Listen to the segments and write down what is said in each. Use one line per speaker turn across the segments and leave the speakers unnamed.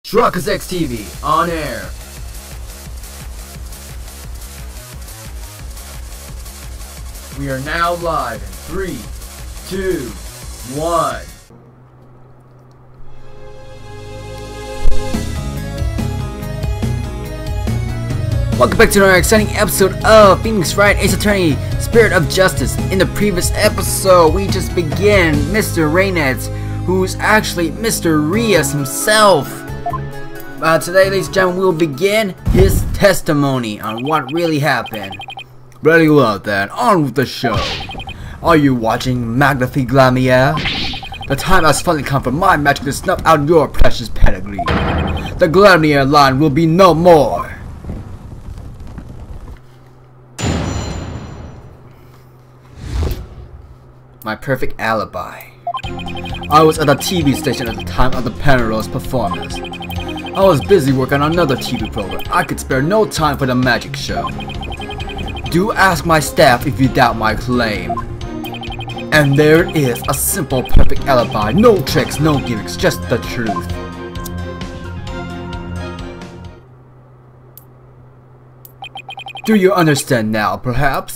Truckers X TV on air. We are now live in 3, 2, 1. Welcome back to another exciting episode of Phoenix Wright, Ace Attorney, Spirit of Justice. In the previous episode, we just began Mr. Reynolds, who's actually Mr. Reus himself. Today, ladies and gentlemen, we'll begin his testimony on what really happened. Very well then, on with the show. Are you watching Magnifique Gravier? The time has finally come for my magic to snuff out your precious pedigree. The Gravier line will be no more. My perfect alibi. I was at a TV station at the time of the Penrose performance. I was busy working on another TV program. I could spare no time for the magic show. Do ask my staff if you doubt my claim. And there it is, a simple perfect alibi. No tricks, no gimmicks, just the truth. Do you understand now, perhaps?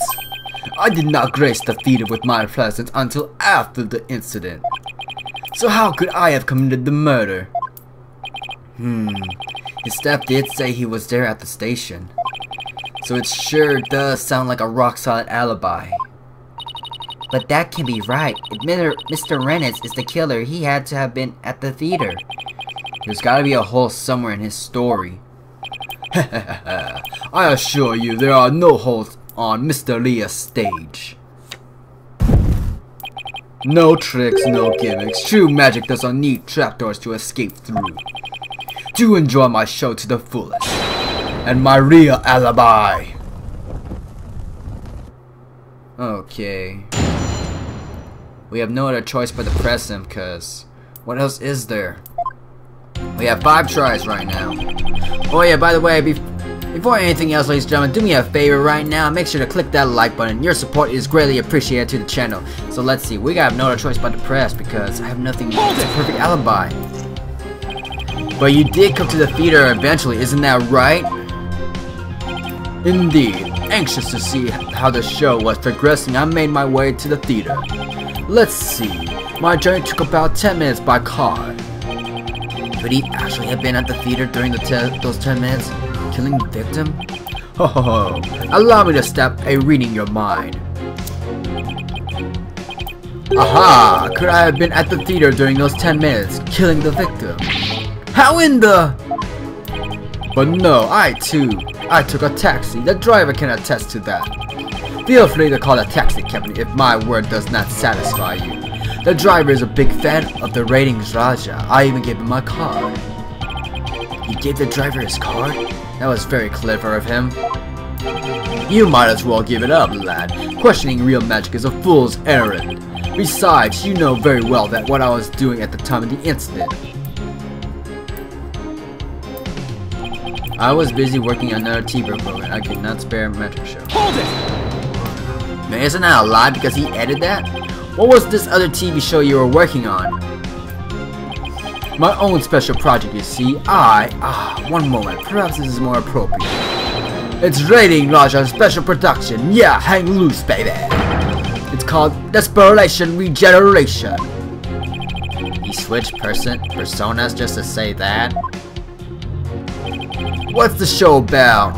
I did not grace the theater with my presence until after the incident. So how could I have committed the murder? His staff did say he was there at the station. So it sure does sound like a rock-solid alibi. But that can be right. If Mr. Reynolds is the killer, he had to have been at the theater. There's gotta be a hole somewhere in his story. I assure you there are no holes on Mr. Leah's stage. No tricks, no gimmicks. True magic doesn't need trapdoors to escape through. Do enjoy my show to the fullest. And my real alibi. Okay. We have no other choice but to press him, cause what else is there? We have 5 tries right now. Oh yeah, by the way, before anything else, ladies and gentlemen, do me a favor right now. Make sure to click that like button. Your support is greatly appreciated to the channel. So let's see. We got no other choice but to press because I have nothing. It's a perfect alibi. But you did come to the theater eventually, isn't that right? Indeed. Anxious to see how the show was progressing, I made my way to the theater. Let's see. My journey took about 10 minutes by car. Could he actually have been at the theater during those 10 minutes? Killing the victim? Ho ho ho. Allow me to stop reading your mind. Aha! Could I have been at the theater during those 10 minutes, killing the victim? How in the... But no, I took a taxi. The driver can attest to that. Feel free to call the taxi company if my word does not satisfy you. The driver is a big fan of the ratings Raja. I even gave him my card. You gave the driver his card? That was very clever of him. You might as well give it up, lad. Questioning real magic is a fool's errand. Besides, you know very well that what I was doing at the time of the incident. I was busy working on another TV program. I could not spare a magic show. Hold it! Man, isn't that a lie because he edited that? What was this other TV show you were working on? My own special project, you see. One moment. Perhaps this is more appropriate. It's Rating Raja Special Production. Yeah, hang loose, baby. It's called Desperation Regeneration. He switched personas just to say that? What's the show about?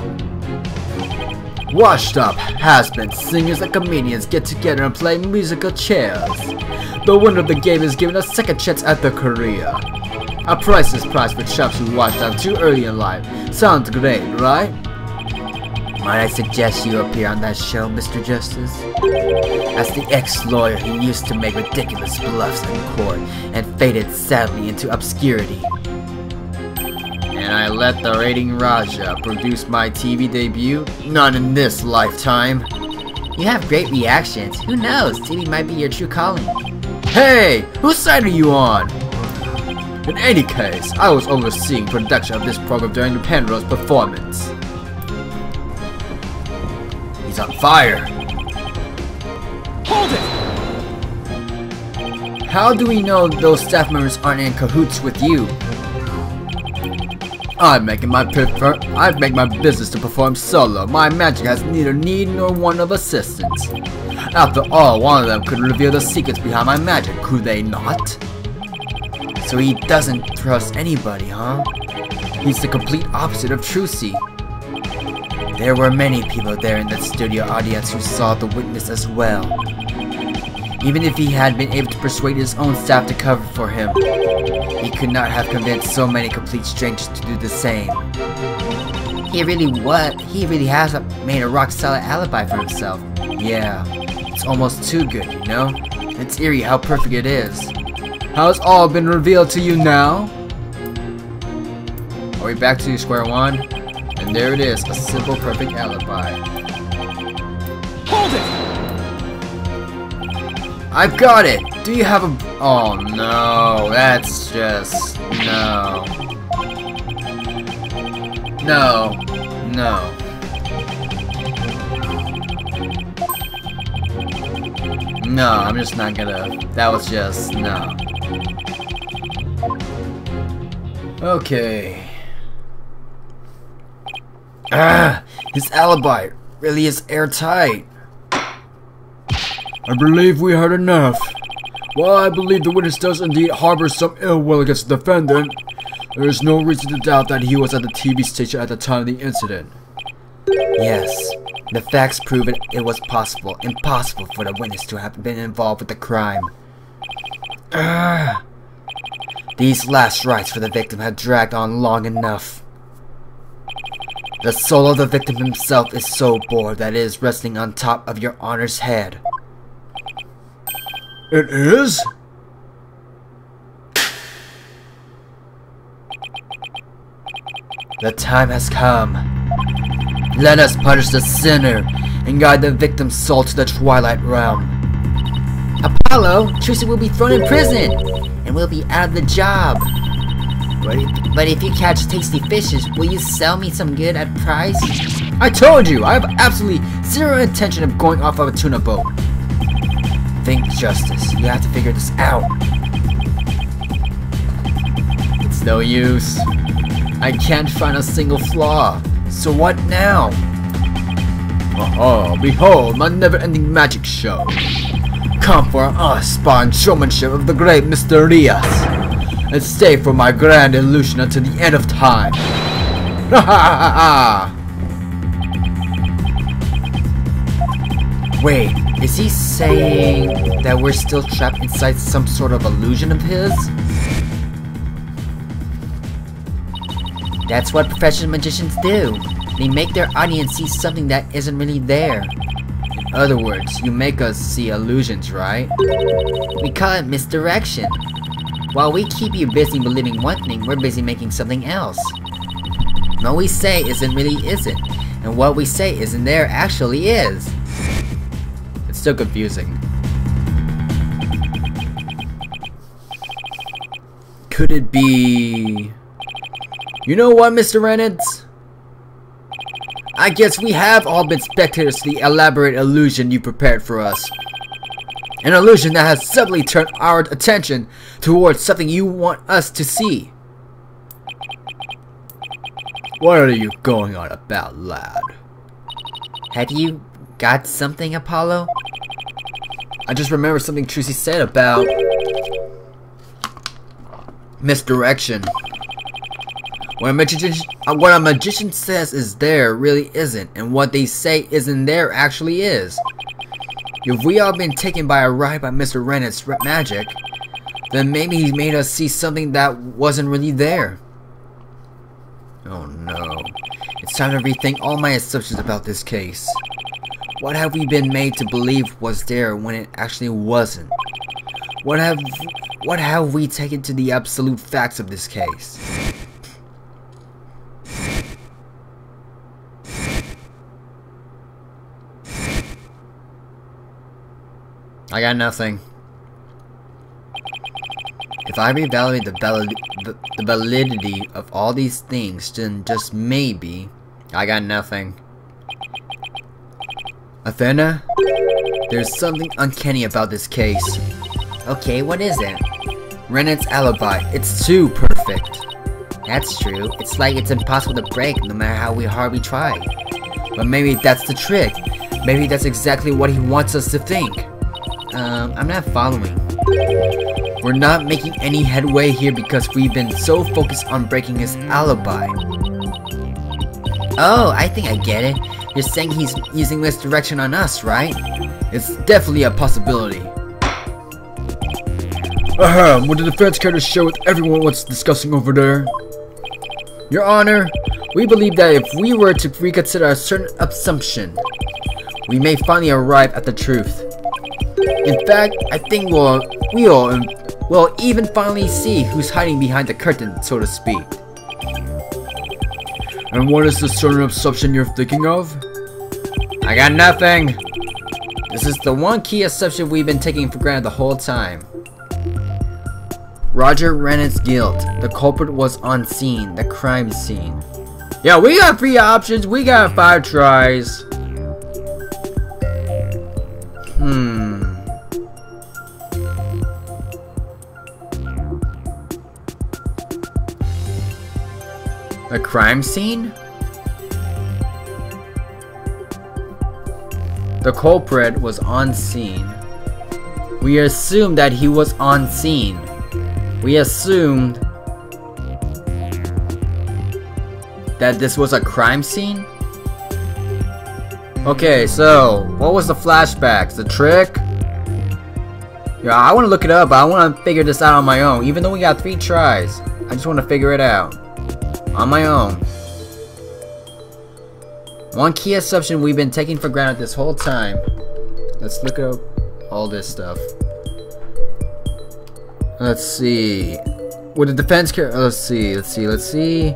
Washed up has-been singers and comedians get together and play musical chairs. The winner of the game is given a second chance at their career. A priceless prize for chaps who watched them too early in life. Sounds great, right? Might I suggest you appear on that show, Mr. Justice? As the ex-lawyer, he used to make ridiculous bluffs in court and faded sadly into obscurity. And I let the Rating Raja produce my TV debut? Not in this lifetime. You have great reactions. Who knows? TV might be your true calling. Hey! Whose side are you on? In any case, I was overseeing production of this program during the Penrose performance. He's on fire. Hold it! How do we know those staff members aren't in cahoots with you? I make my business to perform solo. My magic has neither need nor want of assistance. After all, one of them could reveal the secrets behind my magic, could they not? So he doesn't trust anybody, huh? He's the complete opposite of Trucy. There were many people there in the studio audience who saw the witness as well. Even if he had been able to persuade his own staff to cover for him, he could not have convinced so many complete strangers to do the same. He really has made a rock-solid alibi for himself. Yeah, it's almost too good, you know? It's eerie how perfect it is. How it's all been revealed to you now? Are we back to square one? And there it is, a simple, perfect alibi.
Hold it!
I've got it! Do you have a... Oh no, that's just... No. No. No. No, I'm just not gonna... That was just... No. Okay. His alibi really is airtight. I believe we heard enough. While I believe the witness does indeed harbor some ill will against the defendant, there is no reason to doubt that he was at the TV station at the time of the incident. Yes, the facts prove it was impossible for the witness to have been involved with the crime. These last rites for the victim had dragged on long enough. The soul of the victim himself is so bored that it is resting on top of your Honor's head. It is? The time has come. Let us punish the sinner and guide the victim's soul to the Twilight Realm. Apollo, Trucy will be thrown in prison and we'll be out of the job. But if you catch tasty fishes, will you sell me some good at price? I told you, I have absolutely zero intention of going off of a tuna boat. Think justice. You have to figure this out. It's no use. I can't find a single flaw. So what now? Oh, behold my never-ending magic show. Come for us, spawn showmanship of the great Mr. Reus, and stay for my grand illusion until the end of time. Ha ha ha ha! Wait, is he saying that we're still trapped inside some sort of illusion of his? That's what professional magicians do. They make their audience see something that isn't really there. In other words, you make us see illusions, right? We call it misdirection. While we keep you busy believing one thing, we're busy making something else. What we say isn't really isn't, and what we say isn't there actually is. It's still confusing. Could it be... You know what, Mr. Reynolds? I guess we have all been spectators to the elaborate illusion you prepared for us. An illusion that has subtly turned our attention towards something you want us to see. What are you going on about, lad? Have you got something, Apollo? I just remember something Trucy said about misdirection. What a magician says is there really isn't, and what they say isn't there actually is. If we all been taken by a ride by Mr. Rennett's magic, then maybe he made us see something that wasn't really there. Oh no. It's time to rethink all my assumptions about this case. What have we been made to believe was there when it actually wasn't? What have we taken to the absolute facts of this case? I got nothing. If I reevaluate the validity of all these things, then just maybe, I got nothing. Athena? There's something uncanny about this case. Okay, what is it? Rennett's alibi. It's too perfect. That's true. It's like it's impossible to break no matter how hard we try. But maybe that's the trick. Maybe that's exactly what he wants us to think. I'm not following. We're not making any headway here because we've been so focused on breaking his alibi. Oh, I think I get it. You're saying he's using misdirection on us, right? It's definitely a possibility. Would the defense care to share with everyone what's discussing over there? Your Honor, we believe that if we were to reconsider a certain assumption, we may finally arrive at the truth. In fact, I think we'll even finally see who's hiding behind the curtain, so to speak. And what is the certain assumption you're thinking of? I got nothing! This is the one key assumption we've been taking for granted the whole time. Roger Rennett's guilt. The culprit was on scene, the crime scene. Yeah, we got 3 options, we got 5 tries. A crime scene? The culprit was on scene. We assumed that he was on scene. We assumed that this was a crime scene? Okay, so what was the flashbacks? The trick? Yeah, I want to look it up, but I want to figure this out on my own. Even though we got 3 tries, I just want to figure it out on my own. One key assumption we've been taking for granted this whole time. Let's look up all this stuff. Let's see. Would the defense care? Let's see.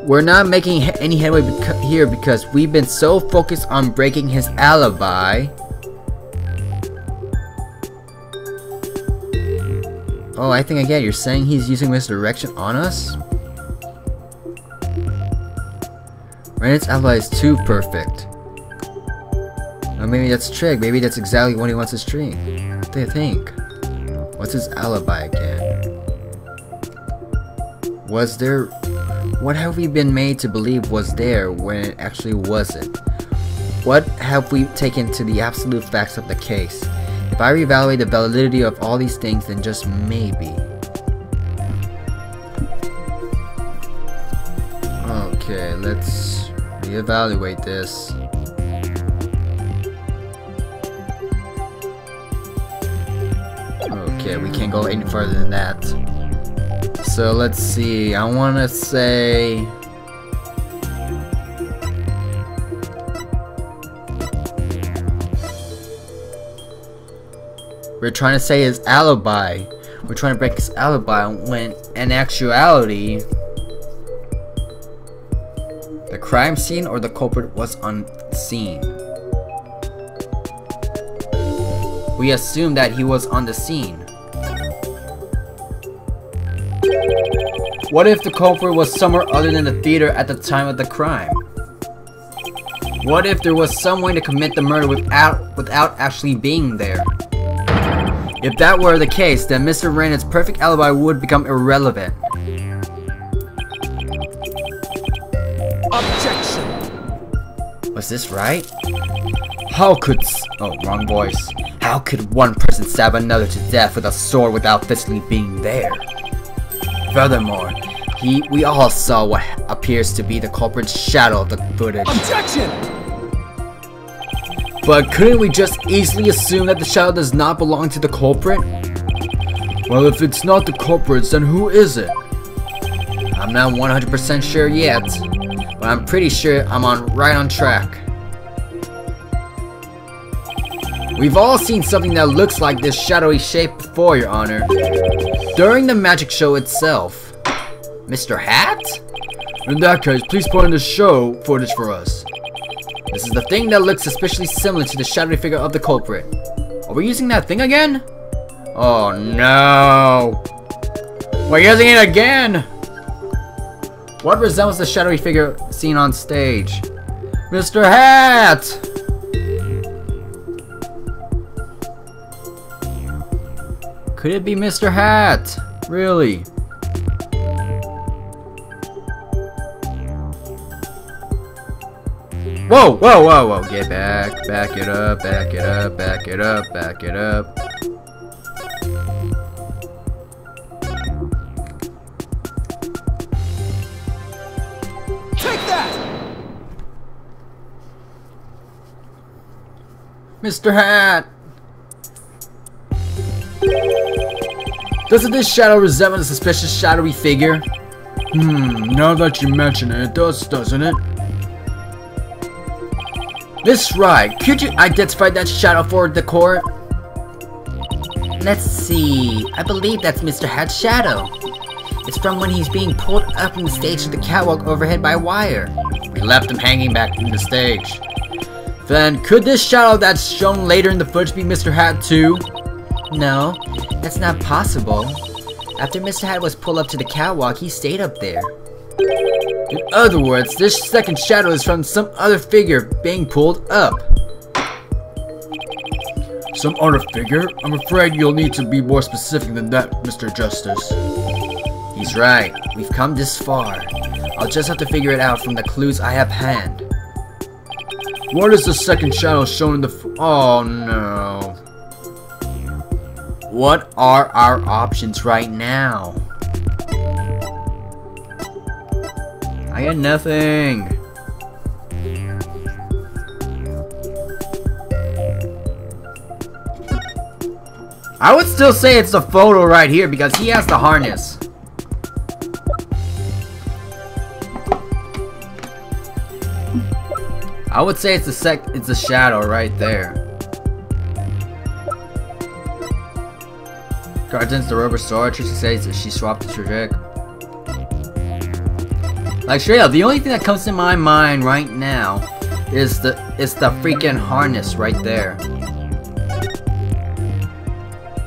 We're not making any headway here because we've been so focused on breaking his alibi. Oh, I think I get it. You're saying he's using misdirection on us? Rennett's alibi is too perfect. Or maybe that's a trick. Maybe that's exactly what he wants to stream. What do you think? What's his alibi again? Was there... What have we been made to believe was there when it actually wasn't? What have we taken to the absolute facts of the case? If I reevaluate the validity of all these things, then just maybe. Okay, let's reevaluate this. Okay, we can't go any further than that. So let's see, I want to say... We're trying to say his alibi. We're trying to break his alibi when in actuality... The crime scene or the culprit was on scene. We assume that he was on the scene. What if the culprit was somewhere other than the theater at the time of the crime? What if there was some way to commit the murder without actually being there? If that were the case, then Mr. Rennett's perfect alibi would become irrelevant.
Objection!
Was this right? How could... Oh, wrong voice. How could one person stab another to death with a sword without physically being there? Furthermore, we all saw what appears to be the culprit's shadow of the footage.
Objection!
But couldn't we just easily assume that the shadow does not belong to the culprit? Well, if it's not the culprit, then who is it? I'm not 100% sure yet, but I'm pretty sure I'm right on track. We've all seen something that looks like this shadowy shape before, Your Honor. During the magic show itself. Mr. Hat? In that case, please point in the show footage for us. This is the thing that looks suspiciously similar to the shadowy figure of the culprit. Are we using that thing again? Oh no! We're using it again! What resembles the shadowy figure seen on stage? Mr. Hat! Could it be Mr. Hat? Really? Whoa, whoa, whoa, whoa. Get back. Back it up, back it up, back it up, back it up.
Take that!
Mr. Hat! Doesn't this shadow resemble a suspicious shadowy figure? Now that you mention it, it does, doesn't it? Miss Wright, could you identify that shadow for the court?
Let's see. I believe that's Mr. Hat's shadow. It's from when he's being pulled up from the stage to the catwalk overhead by wire.
We left him hanging back from the stage. Then, could this shadow that's shown later in the footage be Mr. Hat too?
No, that's not possible. After Mr. Hat was pulled up to the catwalk, he stayed up there.
In other words, this second shadow is from some other figure being pulled up. Some other figure? I'm afraid you'll need to be more specific than that, Mr. Justice.
He's right. We've come this far. I'll just have to figure it out from the clues I have hand.
What is the second shadow shown in the oh no.
What are our options right now?
I got nothing. I would still say it's the photo right here because he has the harness. I would say it's the shadow right there. Guardians the rubber sword. Tracy says that she swapped the trick. Like straight up, the only thing that comes to my mind right now is the freaking harness right there.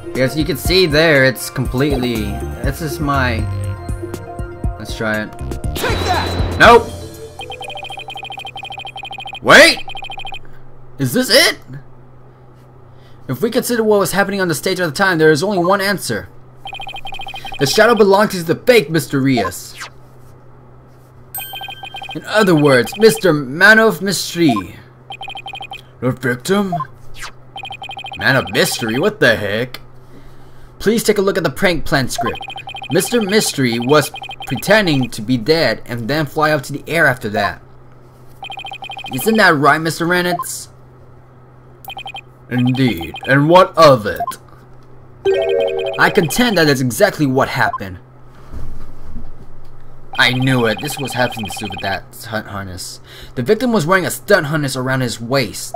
Because you can see there, it's completely. This is my. Let's try it.
Take that!
Nope. Wait! Is this it? If we consider what was happening on the stage at the time, there is only one answer. The shadow belongs to the fake Mr. Reus. In other words, Mr. Man of Mystery. The victim? Man of Mystery? What the heck? Please take a look at the prank plan script. Mr. Mystery was pretending to be dead and then fly up to the air after that. Isn't that right, Mr. Renitz? Indeed. And what of it? I contend that is exactly what happened. I knew it. This was having to do with that stunt harness. The victim was wearing a stunt harness around his waist.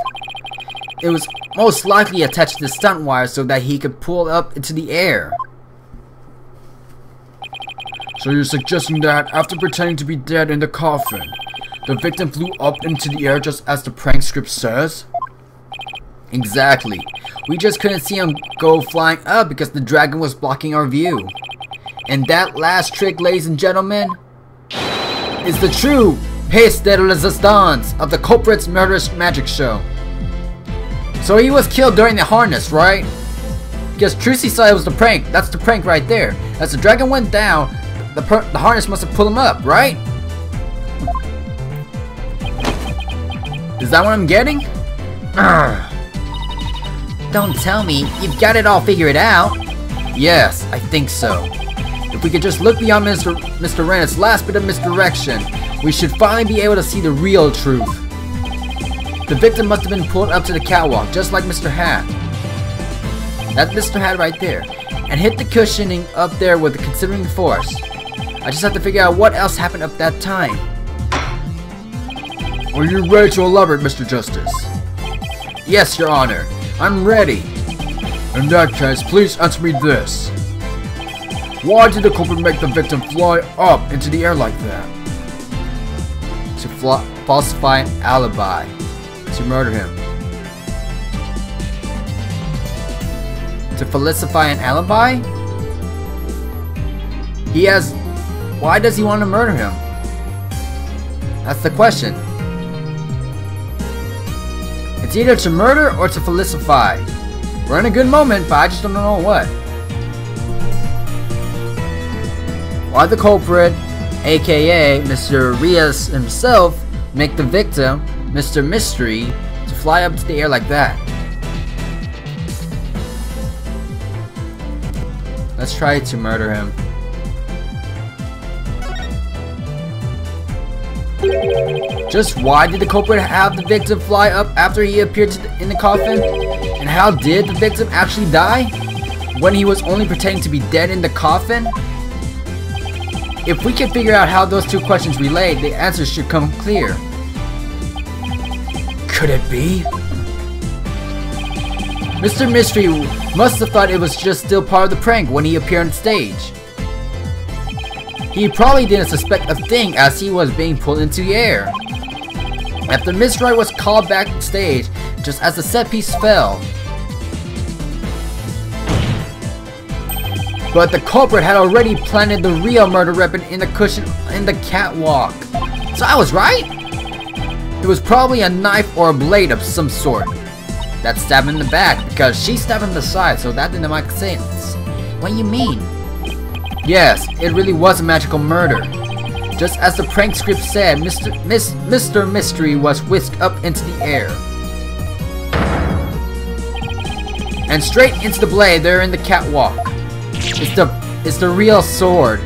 It was most likely attached to the stunt wire so that he could pull up into the air. So you're suggesting that after pretending to be dead in the coffin, the victim flew up into the air just as the prank script says? Exactly. We just couldn't see him go flying up because the dragon was blocking our view. And that last trick, ladies and gentlemen, is the true pièce de résistance of the Culprit's murderous magic show. So he was killed during the harness, right? Because Trucy said it was the prank. That's the prank right there. As the dragon went down, the harness must have pulled him up, right? Is that what I'm getting?
Don't tell me, you've got it all figured out.
Yes, I think so. If we could just look beyond Mr. Rennett's last bit of misdirection, we should finally be able to see the real truth. The victim must have been pulled up to the catwalk, just like Mr. Hat. That's Mr. Hat right there. And hit the cushioning up there with a considerable force. I just have to figure out what else happened up that time. Are you ready to elaborate, Mr. Justice? Yes, Your Honor. I'm ready. In that case, please answer me this. Why did the culprit make the victim fly up into the air like that? To falsify an alibi. To murder him. To falsify an alibi? He has... Why does he want to murder him? That's the question. It's either to murder or to falsify. We're in a good moment, but I just don't know what. Why the culprit, aka Mr. Reus himself, make the victim, Mr. Mystery, to fly up to the air like that. Let's try to murder him. Just why did the culprit have the victim fly up after he appeared in the coffin? And how did the victim actually die? When he was only pretending to be dead in the coffin? If we can figure out how those two questions relate, the answers should come clear. Could it be? Mr. Mystery must have thought it was just still part of the prank when he appeared on stage. He probably didn't suspect a thing as he was being pulled into the air. After Miss Wright was called backstage, just as the set piece fell. But the culprit had already planted the real murder weapon in the cushion in the catwalk. So I was right? It was probably a knife or a blade of some sort. That stabbed him in the back because she stabbed him in the side, so that didn't make sense.
What do you mean?
Yes, it really was a magical murder. Just as the prank script said, Mr. Mystery was whisked up into the air. And straight into the blade there in the catwalk. It's the real sword.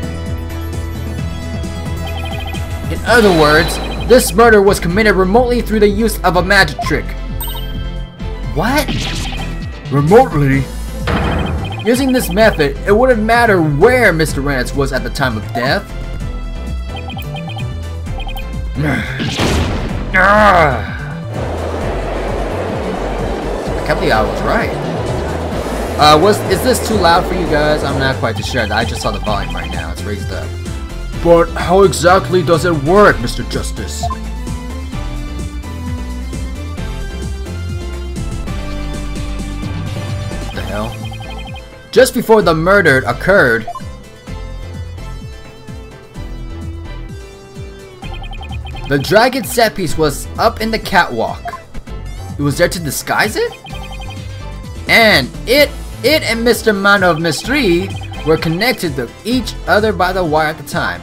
In other words, this murder was committed remotely through the use of a magic trick.
What?
Remotely? Using this method, it wouldn't matter where Mr. Reus was at the time of death. I can't believe I was right. Is this too loud for you guys? I'm not quite too sure. I just saw the volume right now. It's raised up. But how exactly does it work, Mr. Justice? What the hell? Just before the murder occurred, the dragon set piece was up in the catwalk. It was there to disguise it? And it and Mr. Man of Mystery were connected to each other by the wire at the time.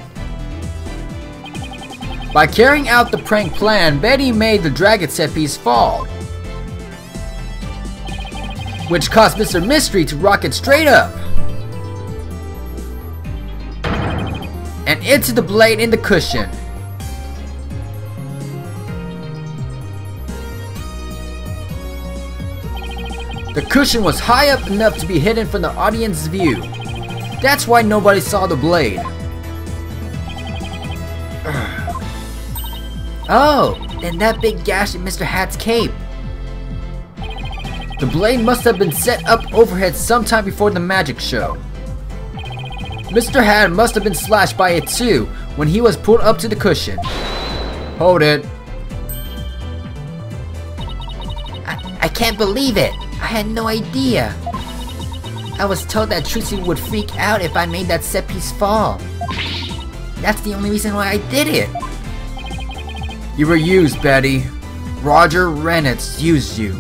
By carrying out the prank plan, Betty made the dragon set piece fall, which caused Mr. Mystery to rocket straight up and into the blade in the cushion. The cushion was high up enough to be hidden from the audience's view. That's why nobody saw the blade.
Oh, and that big gash in Mr. Hat's cape.
The blade must have been set up overhead sometime before the magic show. Mr. Hat must have been slashed by it too when he was pulled up to the cushion. Hold it.
I can't believe it. I had no idea. I was told that Trixie would freak out if I made that set piece fall. That's the only reason why I did it.
You were used, Betty. Roger Reus used you.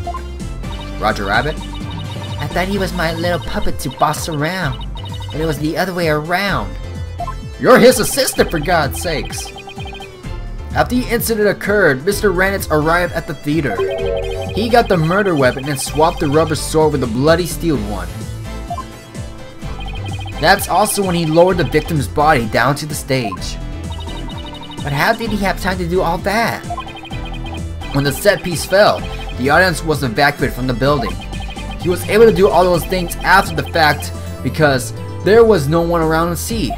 Roger Rabbit?
I thought he was my little puppet to boss around, but it was the other way around.
You're his assistant, for God's sakes. After the incident occurred, Mr. Reus arrived at the theater. He got the murder weapon and swapped the rubber sword with a bloody steel one. That's also when he lowered the victim's body down to the stage.
But how did he have time to do all that?
When the set piece fell, the audience was evacuated from the building. He was able to do all those things after the fact because there was no one around to see.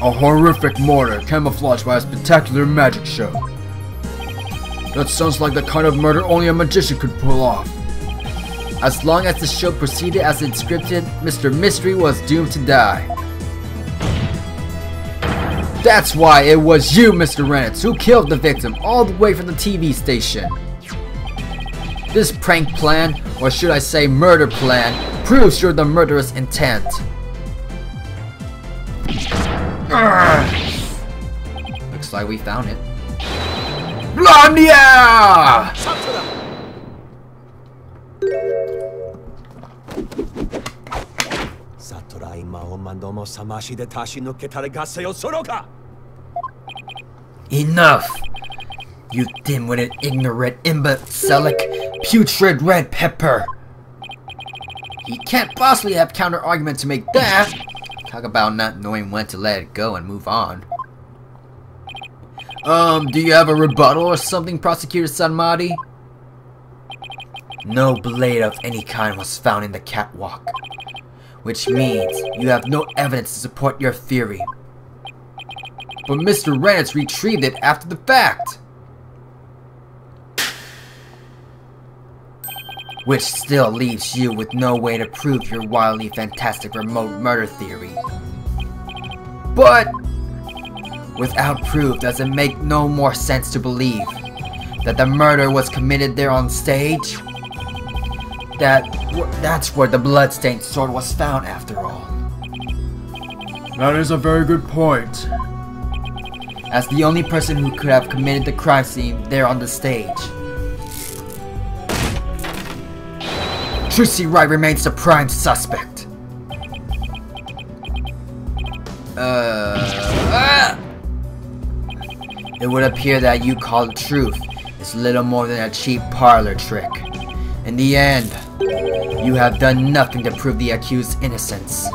A horrific murder camouflaged by a spectacular magic show. That sounds like the kind of murder only a magician could pull off. As long as the show proceeded as it scripted, Mr. Mystery was doomed to die. That's why it was you, Mr. Reus, who killed the victim all the way from the TV station. This prank plan, or should I say murder plan, proves you're the murderous intent. Looks like we found it. Blondia! Enough! You dim-witted, ignorant, imbecilic, putrid red pepper! He can't possibly have counter-argument to make that! Talk about not knowing when to let it go and move on. Do you have a rebuttal or something, Prosecutor Sanmari? No blade of any kind was found in the catwalk, which means you have no evidence to support your theory. But Mr. Reus retrieved it after the fact! Which still leaves you with no way to prove your wildly fantastic remote murder theory. But without proof, does it make no more sense to believe that the murder was committed there on stage? That's where the bloodstained sword was found after all.
That is a very good point.
As the only person who could have committed the crime scene there on the stage. Wright remains the prime suspect. It would appear that you call the truth is little more than a cheap parlor trick. In the end, you have done nothing to prove the accused's innocence.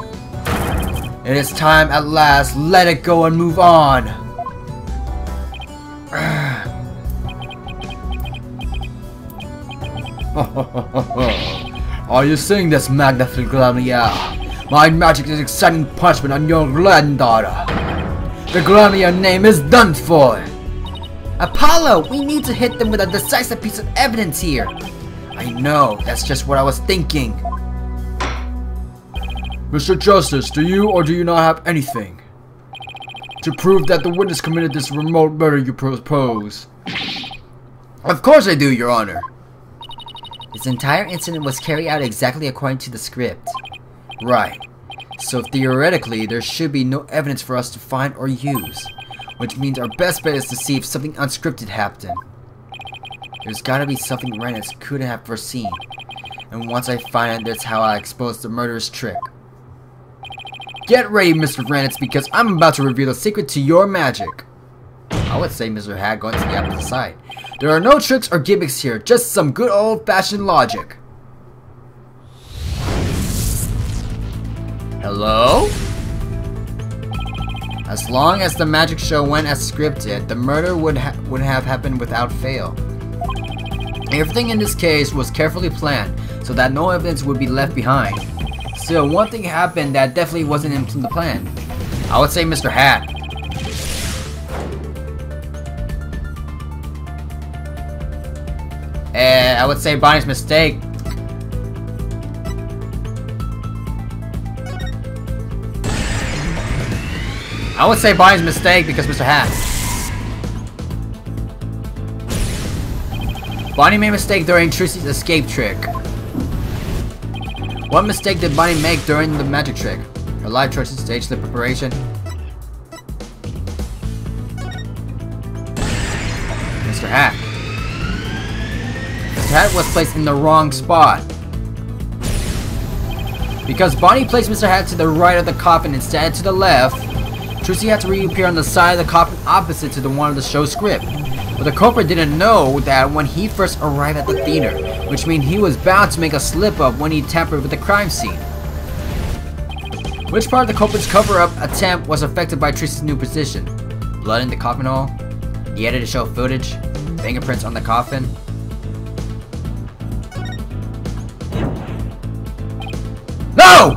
It is time at last, let it go and move on. Are you seeing this, magnificent Gravier? My magic is exciting punishment on your granddaughter. The Gravier name is done for. Apollo, we need to hit them with a decisive piece of evidence here. I know, that's just what I was thinking.
Mr. Justice, do you or do you not have anything to prove that the witness committed this remote murder you propose?
Of course I do, Your Honor. This entire incident was carried out exactly according to the script. Right. So theoretically, there should be no evidence for us to find or use. Which means our best bet is to see if something unscripted happened. There's gotta be something Reus couldn't have foreseen. And once I find it, that's how I expose the murderous trick. Get ready, Mr. Reus, because I'm about to reveal the secret to your magic. I would say Mr. Hat going to the opposite side. There are no tricks or gimmicks here, just some good old-fashioned logic. Hello? As long as the magic show went as scripted, the murder would have happened without fail. Everything in this case was carefully planned, so that no evidence would be left behind. Still, one thing happened that definitely wasn't in the plan. I would say Mr. Hat. And I would say Bonnie's mistake. I would say Bonnie's mistake because Mr. Hat. Bonnie made a mistake during Trixie's escape trick. What mistake did Bonnie make during the magic trick? Her life choices, stage the preparation. Mr. Hat. Mr. Hat was placed in the wrong spot. Because Bonnie placed Mr. Hat to the right of the coffin instead to the left, Trixie had to reappear on the side of the coffin opposite to the one of the show's script. But the culprit didn't know that when he first arrived at the theater, which means he was bound to make a slip-up when he tampered with the crime scene. Which part of the culprit's cover-up attempt was affected by Trixie's new position? Blood in the coffin hole? The edited show footage? Fingerprints on the coffin? No!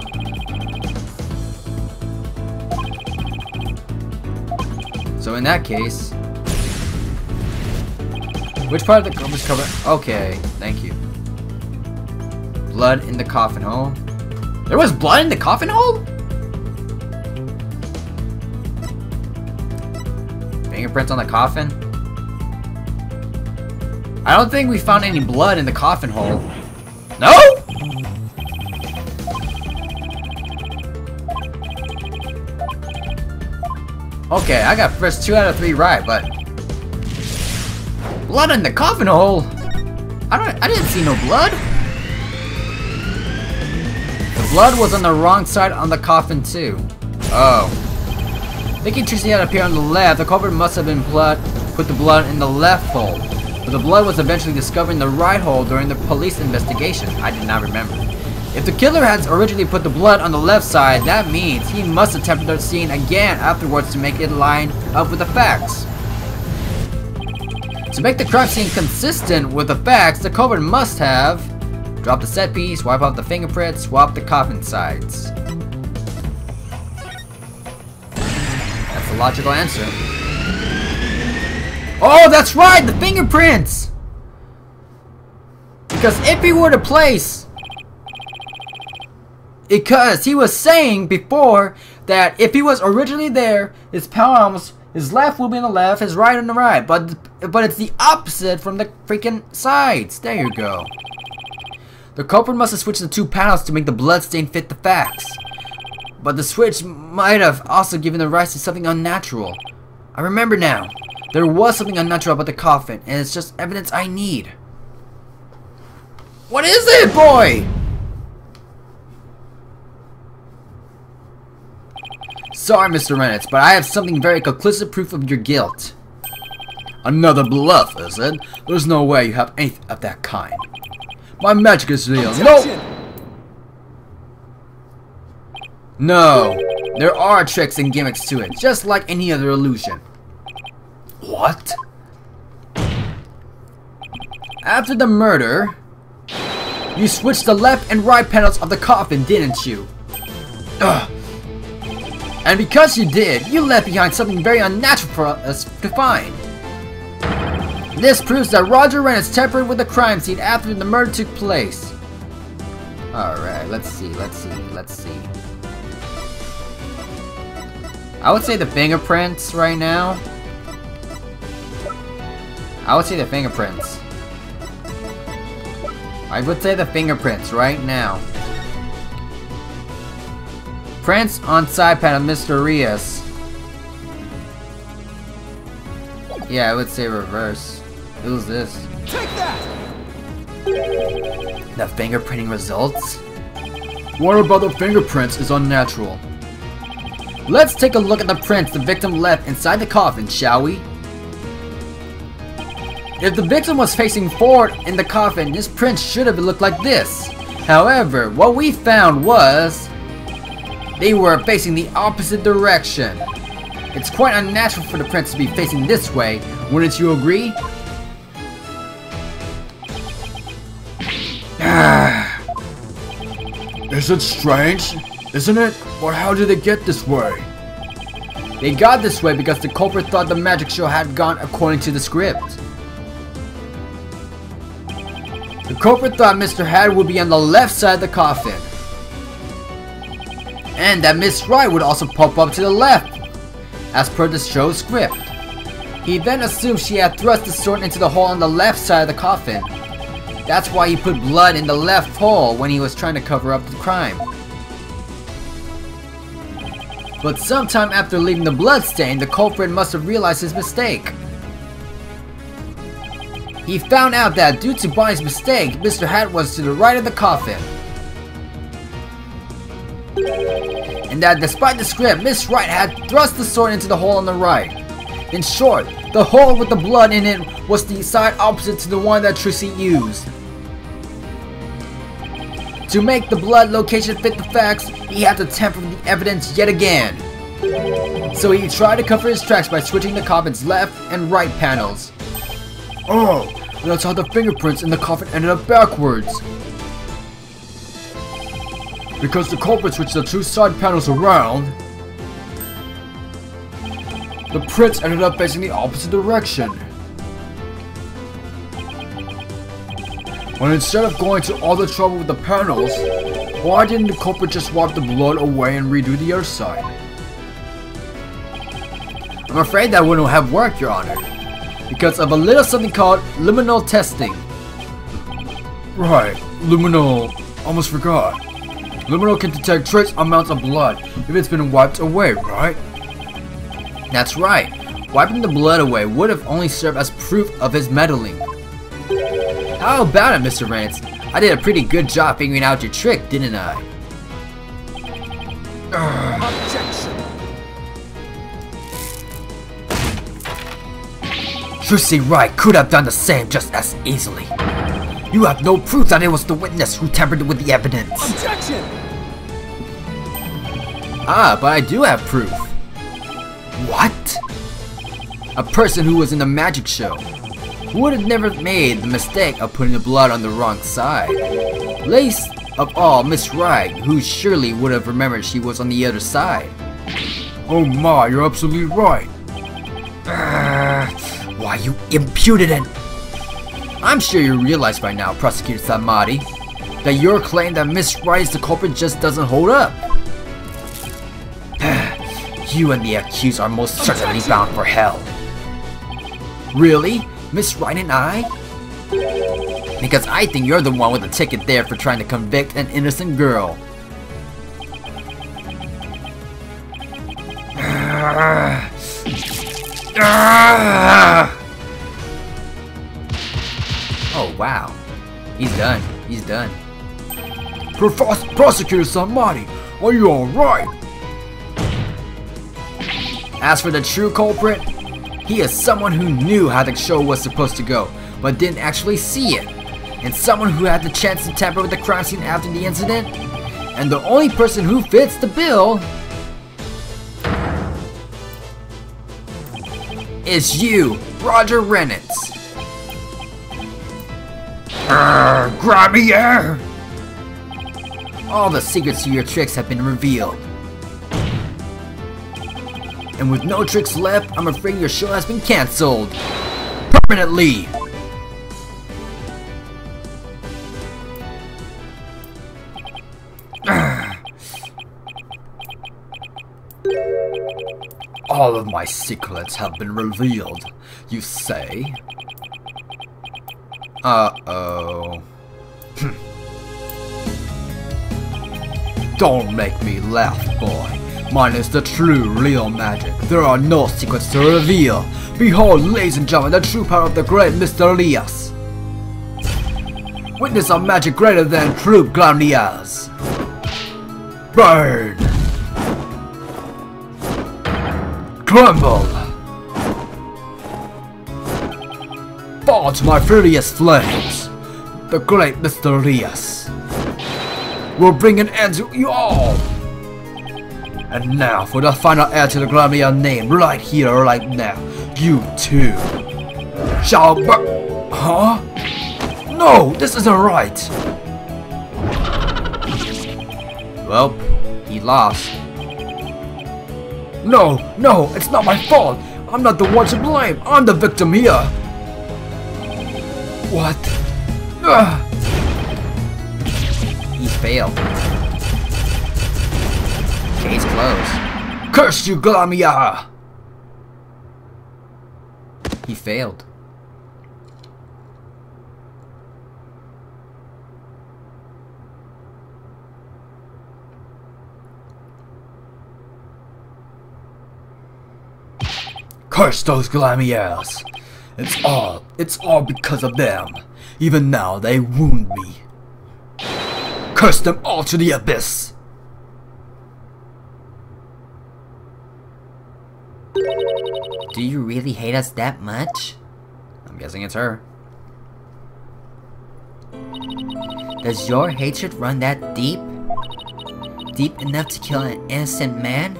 So in that case, which part of the culprit's cover? Okay, thank you. Blood in the coffin hole. There was blood in the coffin hole? Fingerprints on the coffin? I don't think we found any blood in the coffin hole. No? Okay, I got first 2 out of 3 right, but blood in the coffin hole? I didn't see no blood. The blood was on the wrong side on the coffin too. Oh. Thinking Trixie had appeared on the left, the culprit must have put the blood in the left hole. But the blood was eventually discovered in the right hole during the police investigation. I did not remember. If the killer had originally put the blood on the left side, that means he must have tempered the scene again afterwards to make it line up with the facts. To make the crime scene consistent with the facts, the culprit must have dropped the set piece, wipe off the fingerprints, swap the coffin sides. That's the logical answer. Oh, that's right! The fingerprints! Because if he were to place... Because he was saying before that if he was originally there, his palms, his left will be on the left, his right on the right. But it's the opposite from the freaking sides. There you go. The culprit must have switched the two panels to make the bloodstain fit the facts. But the switch might have also given the rise to something unnatural. I remember now. There was something unnatural about the coffin, and it's just evidence I need. What is it, boy? Sorry, Mr. Renitz, but I have something very conclusive proof of your guilt.
Another bluff, is it? There's no way you have anything of that kind. My magic is real.
No, there are tricks and gimmicks to it, just like any other illusion.
What?
After the murder, you switched the left and right panels of the coffin, didn't you? Ugh. And because you did, you left behind something very unnatural for us to find. This proves that Roger Renitz tampered with the crime scene after the murder took place. Alright, let's see. I would say the fingerprints right now. I would say the fingerprints. I would say the fingerprints right now. Prints on side panel, Mr. Reus. Yeah, I would say reverse. Who's this?
Take that!
The fingerprinting results?
What about the fingerprints is unnatural?
Let's take a look at the prints the victim left inside the coffin, shall we? If the victim was facing forward in the coffin, his prints should have looked like this. However, what we found was they were facing the opposite direction. It's quite unnatural for the prints to be facing this way, wouldn't you agree?
Is it strange? Isn't it? Or how did they get this way?
They got this way because the culprit thought the magic show had gone according to the script. The culprit thought Mr. Had would be on the left side of the coffin. And that Miss Wright would also pop up to the left, as per the show's script. He then assumed she had thrust the sword into the hole on the left side of the coffin. That's why he put blood in the left hole when he was trying to cover up the crime. But sometime after leaving the bloodstain, the culprit must have realized his mistake. He found out that due to Bonnie's mistake, Mr. Hat was to the right of the coffin. And that despite the script, Miss Wright had thrust the sword into the hole on the right. In short, the hole with the blood in it was the side opposite to the one that Trixie used. To make the blood location fit the facts, he had to tamper with the evidence yet again. So he tried to cover his tracks by switching the coffin's left and right panels.
Oh, that's how the fingerprints in the coffin ended up backwards. Because the culprit switched the two side panels around, the prints ended up facing the opposite direction. When instead of going to all the trouble with the panels, why didn't the culprit just wipe the blood away and redo the other side?
I'm afraid that wouldn't have worked, Your Honor, because of a little something called luminal testing.
Right, luminal, almost forgot. Luminal can detect trace amounts of blood if it's been wiped away, right?
That's right. Wiping the blood away would have only served as proof of his meddling. How about it, Mr. Rance? I did a pretty good job figuring out your trick, didn't I?
Objection.
Trucy Wright could have done the same just as easily. You have no proof that it was the witness who tampered with the evidence.
Objection!
Ah, but I do have proof. What? A person who was in the magic show. Who would have never made the mistake of putting the blood on the wrong side? Least of all, Miss Wright, who surely would have remembered she was on the other side.
Oh my, you're absolutely right.
Why, you impudent! I'm sure you realize by now, Prosecutor Samadi, that your claim that Miss Wright is the culprit just doesn't hold up. You and the accused are most certainly bound for hell. Really? Miss Wright and I? Because I think you're the one with the ticket there for trying to convict an innocent girl. Oh wow. He's done. He's done.
Prosecutor Samadi, are you alright?
As for the true culprit, he is someone who knew how the show was supposed to go, but didn't actually see it. And someone who had the chance to tamper with the crime scene after the incident. And the only person who fits the bill is you, Roger Reynolds.
Gravier!
All the secrets to your tricks have been revealed. And with no tricks left, I'm afraid your show has been cancelled. Permanently!
All of my secrets have been revealed, you say?
Uh-oh.
Don't make me laugh, boy. Mine is the true, real magic. There are no secrets to reveal. Behold, ladies and gentlemen, the true power of the great Mr. Reus. Witness a magic greater than true Glamnias. Burn! Crumble! Fall to my furious flames. The great Mr. Reus will bring an end to you all. And now for the final heir to the Gravier name, right here, right now. You too shall burn. Huh? No, this isn't right.
Well, he lost.
No, it's not my fault. I'm not the one to blame. I'm the victim here. What?
He failed. Case closed.
Curse you, Glamia!
He failed.
Curse those Glamiers! It's all because of them. Even now, they wound me. Curse them all to the abyss!
Do you really hate us that much?
I'm guessing it's her.
Does your hatred run that deep? Deep enough to kill an innocent man?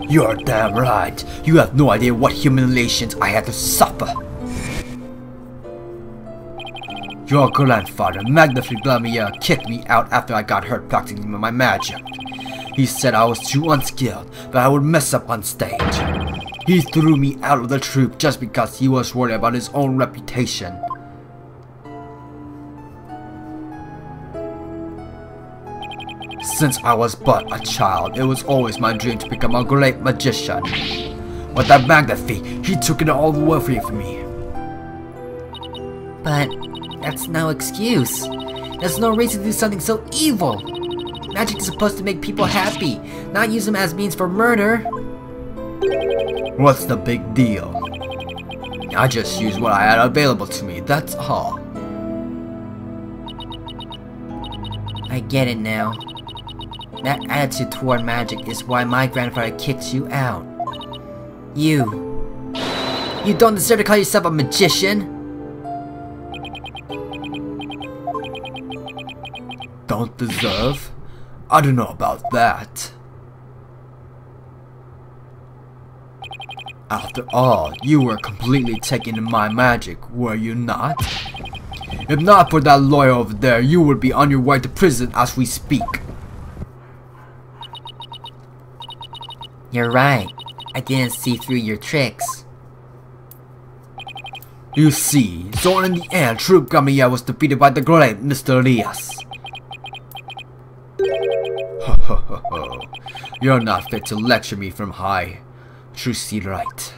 You're damn right. You have no idea what humiliations I had to suffer. Your grandfather, Magnific Glamier, kicked me out after I got hurt practicing my magic. He said I was too unskilled, that I would mess up on stage. He threw me out of the troupe just because he was worried about his own reputation. Since I was but a child, it was always my dream to become a great magician. But that Magnific, he took it all away from me.
But that's no excuse. There's no reason to do something so evil. Magic is supposed to make people happy, not use them as means for murder.
What's the big deal? I just used what I had available to me, that's all.
I get it now. That attitude toward magic is why my grandfather kicked you out. You You don't deserve to call yourself a magician.
Don't deserve? I don't know about that. After all, you were completely taken in my magic, were you not? If not for that lawyer over there, you would be on your way to prison as we speak.
You're right. I didn't see through your tricks.
You see, so in the end, True Gravier was defeated by the great Mr. Reus. You're not fit to lecture me from high. Trucy Wright.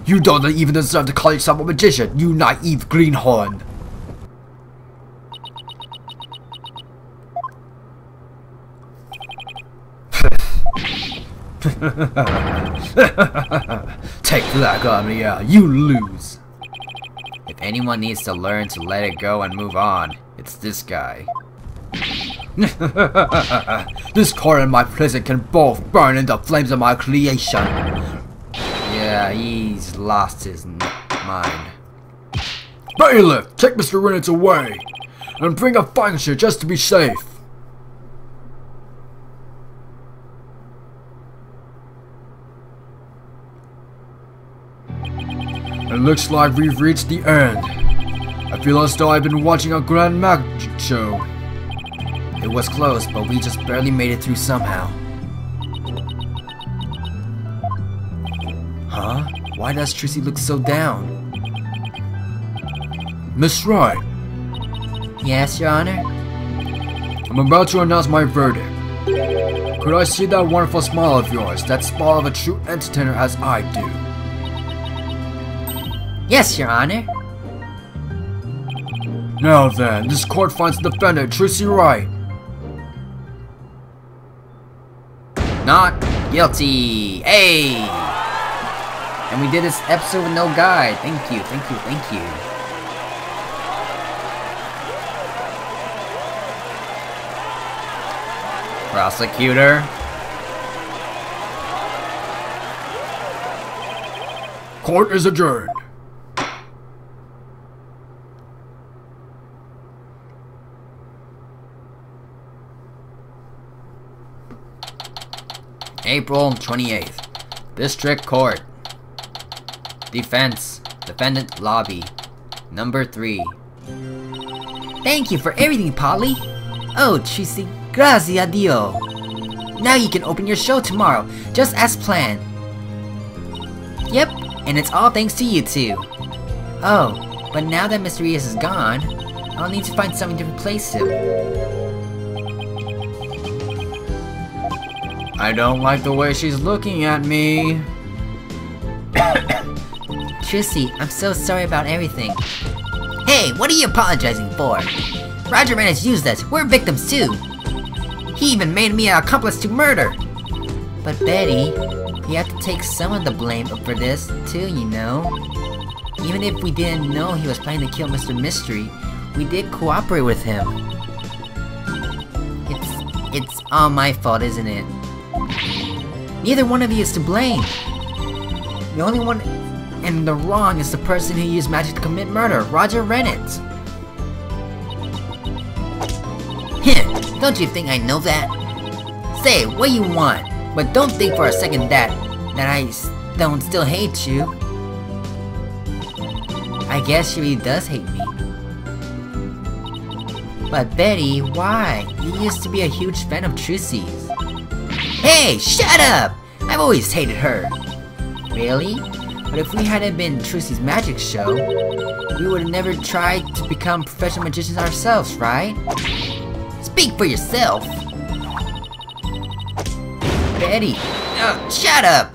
You don't even deserve to call yourself a magician, you naive greenhorn. Take that, Gravier. You lose.
If anyone needs to learn to let it go and move on, it's this guy.
This court and my prison can both burn in the flames of my creation.
Yeah, he's lost his mind.
Bailiff, take Mr. Reus away and bring a furniture just to be safe. It looks like we've reached the end. I feel as though I've been watching a grand magic show.
It was close, but we just barely made it through somehow. Huh? Why does Trucy look so down?
Miss Wright,
Yes, Your Honor?
I'm about to announce my verdict. Could I see that wonderful smile of yours, that smile of a true entertainer as I do?
Yes, Your Honor.
Now then, this court finds the defendant, Trucy Wright,
Not guilty! Hey! And we did this episode with no guide. Thank you, thank you, thank you. Prosecutor.
Court is adjourned.
April 28th. District Court. Defense. Defendant Lobby. Number 3.
Thank you for everything, Polly. Oh, Trucy, gracias a Dio. Now you can open your show tomorrow, just as planned. Yep, and it's all thanks to you two. Oh, but now that Mr. Reus is gone, I'll need to find something to replace him.
I don't like the way she's looking at me.
Trucy, I'm so sorry about everything. Hey, what are you apologizing for? Roger Man has used us. We're victims too. He even made me an accomplice to murder. But Betty, you have to take some of the blame for this too, you know. Even if we didn't know he was planning to kill Mr. Mystery, we did cooperate with him. It's all my fault, isn't it? Neither one of you is to blame. The only one in the wrong is the person who used magic to commit murder, Roger Rennet. Don't you think I know that? Say what you want, but don't think for a second that I don't still hate you. I guess she really does hate me. But Betty, why? You used to be a huge fan of Trucy's. Hey, shut up! I've always hated her. Really? But if we hadn't been Trucy's magic show, we would have never tried to become professional magicians ourselves, right? Speak for yourself! Betty! Shut up!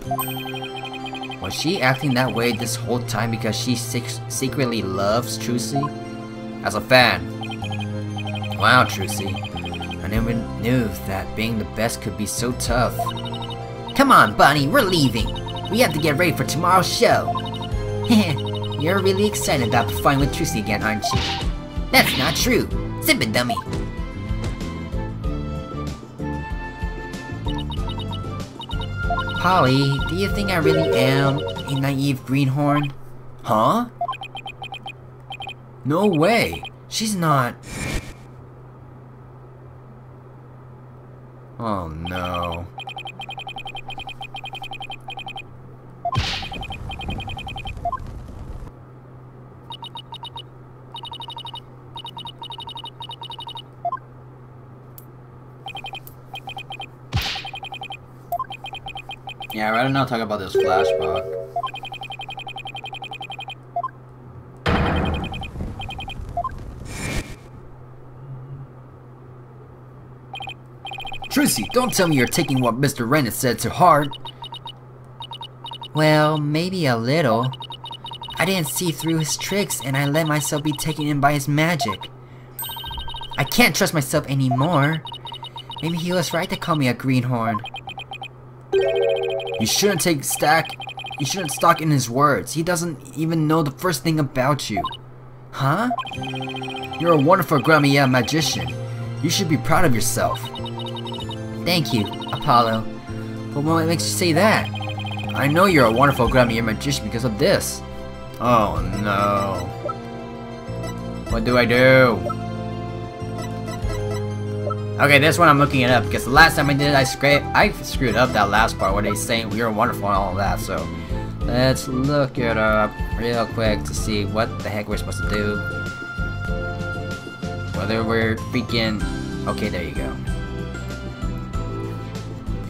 Was she acting that way this whole time because she secretly loves Trucy? As a fan. Wow, Trucy. I never knew that being the best could be so tough.
Come on, Bunny, we're leaving. We have to get ready for tomorrow's show. You're really excited about performing with Trucy again, aren't you? That's not true. Zip it, dummy. Polly, do you think I really am a naive greenhorn?
Huh? No way.
She's not.
Oh no.
Yeah, I'd rather not talk about this flashback.
Tracy, don't tell me you're taking what Mr. Wren has said to heart.
Well, maybe a little. I didn't see through his tricks and I let myself be taken in by his magic. I can't trust myself anymore. Maybe he was right to call me a greenhorn.
You shouldn't stock in his words. He doesn't even know the first thing about you.
Huh?
You're a wonderful Gravier magician. You should be proud of yourself.
Thank you, Apollo. But what makes you say that?
I know you're a wonderful Gravier magician because of this. Oh no.
What do I do? Okay, this one I'm looking it up because the last time I did it, I screwed up that last part where they saying we are wonderful and all of that. So let's look it up real quick to see what the heck we're supposed to do. Whether we're freaking. Okay, there you go.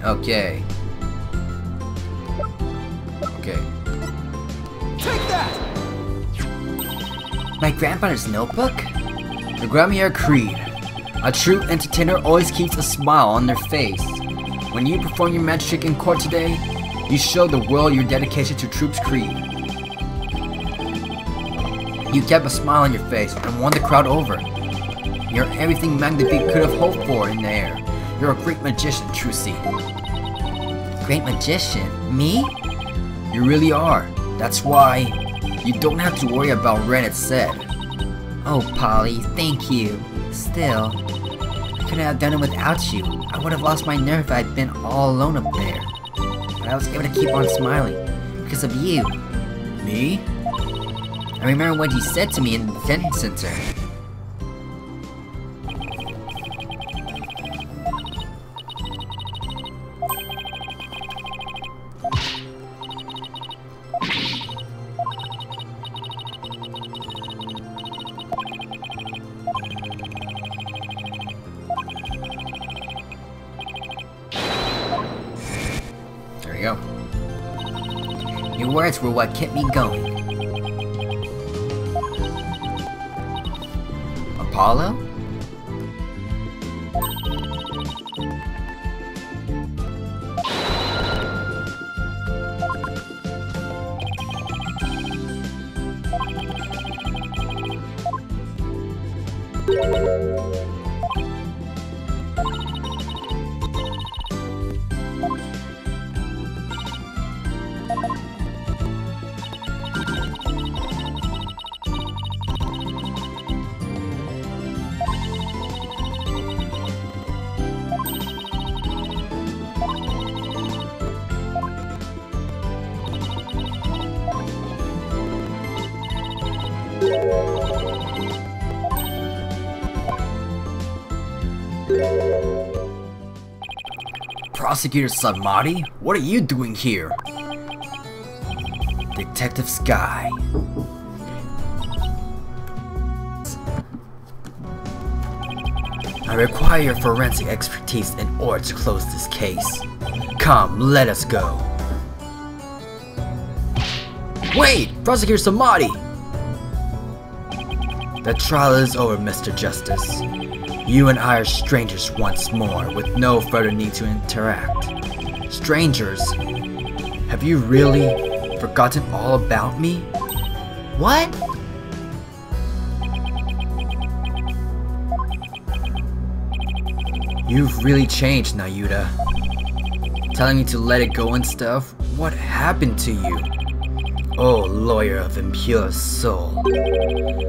Okay. Okay.
Take that!
My grandfather's notebook?
The Gravier Creed. A true entertainer always keeps a smile on their face. When you perform your magic trick in court today, you show the world your dedication to Troop's creed. You kept a smile on your face and won the crowd over. You're everything Magnifique could have hoped for in the air. You're a great magician, Trucy.
Great magician? Me?
You really are. That's why you don't have to worry about Wren, it said.
Oh, Polly, thank you. Still, I couldn't have done it without you. I would have lost my nerve if I'd been all alone up there. But I was able to keep on smiling because of you.
Me?
I remember what you said to me in the detention center.
There you go.
Your words were what kept me going.
Apollo? Prosecutor Samadi, what are you doing here? Detective Sky. I require your forensic expertise in order to close this case. Come, let us go. Wait! Prosecutor Samadi! The trial is over, Mr. Justice. You and I are strangers once more, with no further need to interact. Strangers? Have you really forgotten all about me?
What?
You've really changed, Nayuta. Telling me to let it go and stuff? What happened to you? Oh, lawyer of impure soul.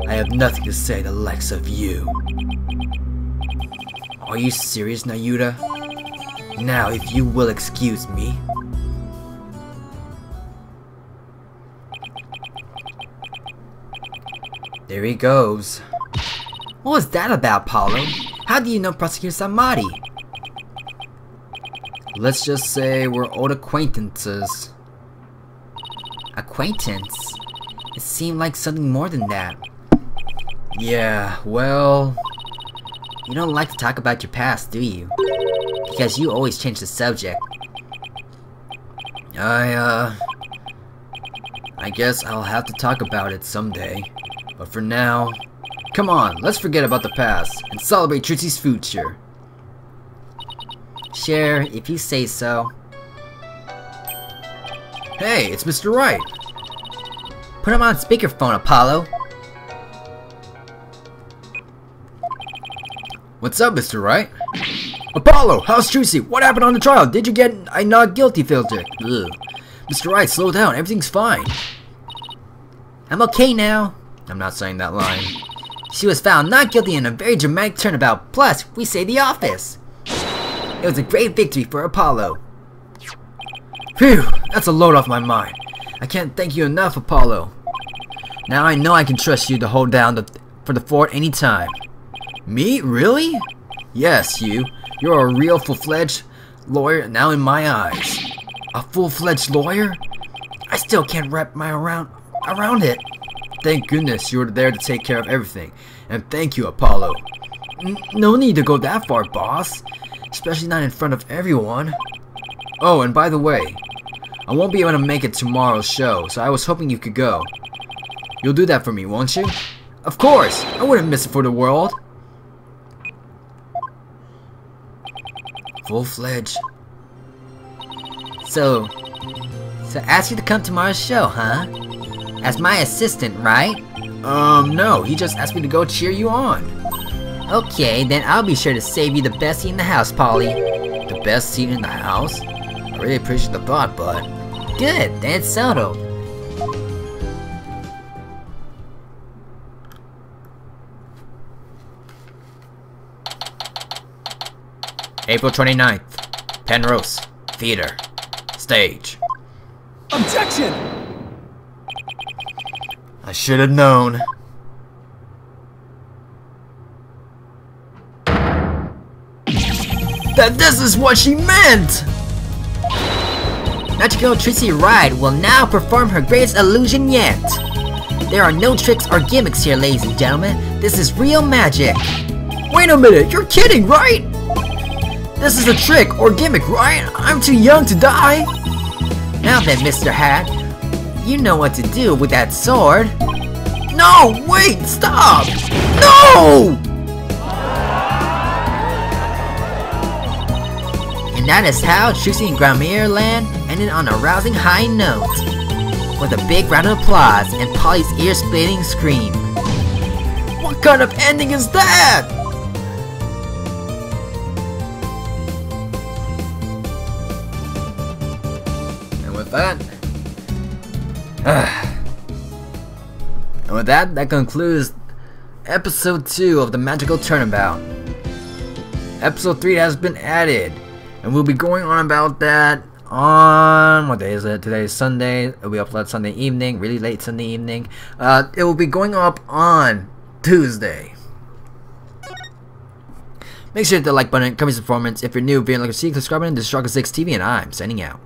I have nothing to say the likes of you. Are you serious, Nayuta? Now, if you will excuse me.
There he goes.
What was that about, Paulo? How do you know Prosecutor Samari?
Let's just say we're old acquaintances.
Acquaintance? It seemed like something more than that.
Yeah, well...
You don't like to talk about your past, do you? Because you always change the subject.
I guess I'll have to talk about it someday. But for now, come on, let's forget about the past and celebrate Trixie's future.
Sure, if you say so.
Hey, it's Mr. Wright.
Put him on speakerphone, Apollo.
What's up, Mr. Wright? Apollo, how's Trixie? What happened on the trial? Did you get a not guilty filter? Ugh. Mr. Wright, slow down. Everything's fine.
I'm okay now.
I'm not saying that line.
She was found not guilty in a very dramatic turnabout. Plus, we saved the office. It was a great victory for Apollo.
Phew, that's a load off my mind. I can't thank you enough, Apollo. Now I know I can trust you to hold down for the fort anytime. Me? Really? Yes, you. You're a real full-fledged lawyer now in my eyes. A full-fledged lawyer? I still can't wrap my around it. Thank goodness you were there to take care of everything. And thank you, Apollo. No need to go that far, boss. Especially not in front of everyone. Oh, and by the way, I won't be able to make it tomorrow's show, so I was hoping you could go. You'll do that for me, won't you? Of course! I wouldn't miss it for the world. Full-fledged.
So ask you to come tomorrow's show, huh? As my assistant, right?
No, he just asked me to go cheer you on.
Okay, then I'll be sure to save you the best seat in the house, Polly.
The best seat in the house? I really appreciate the thought, bud.
Good, then it's settled.
April 29th, Penrose, Theater, Stage.
Objection!
I should have known. That this is what she meant!
Magical Trixie Wright will now perform her greatest illusion yet. There are no tricks or gimmicks here, ladies and gentlemen. This is real magic.
Wait a minute, you're kidding, right? This is a trick or gimmick, right? I'm too young to die.
Now then, Mr. Hat, you know what to do with that sword.
No, wait, stop! No!
And that is how Trixie and Gravier Land ended on a rousing high note. With a big round of applause and Polly's ear-splitting scream.
What kind of ending is that? And with that, that concludes episode 2 of the Magical Turnabout. Episode 3 has been added, and we'll be going on about that on, what day is it? Today is Sunday. It'll be uploaded Sunday evening, really late Sunday evening. It will be going up on Tuesday. Make sure to hit the like button, comment, performance. If you're new, if you're like to see, subscribe, and this is Struggle 6 TV, and I'm signing out.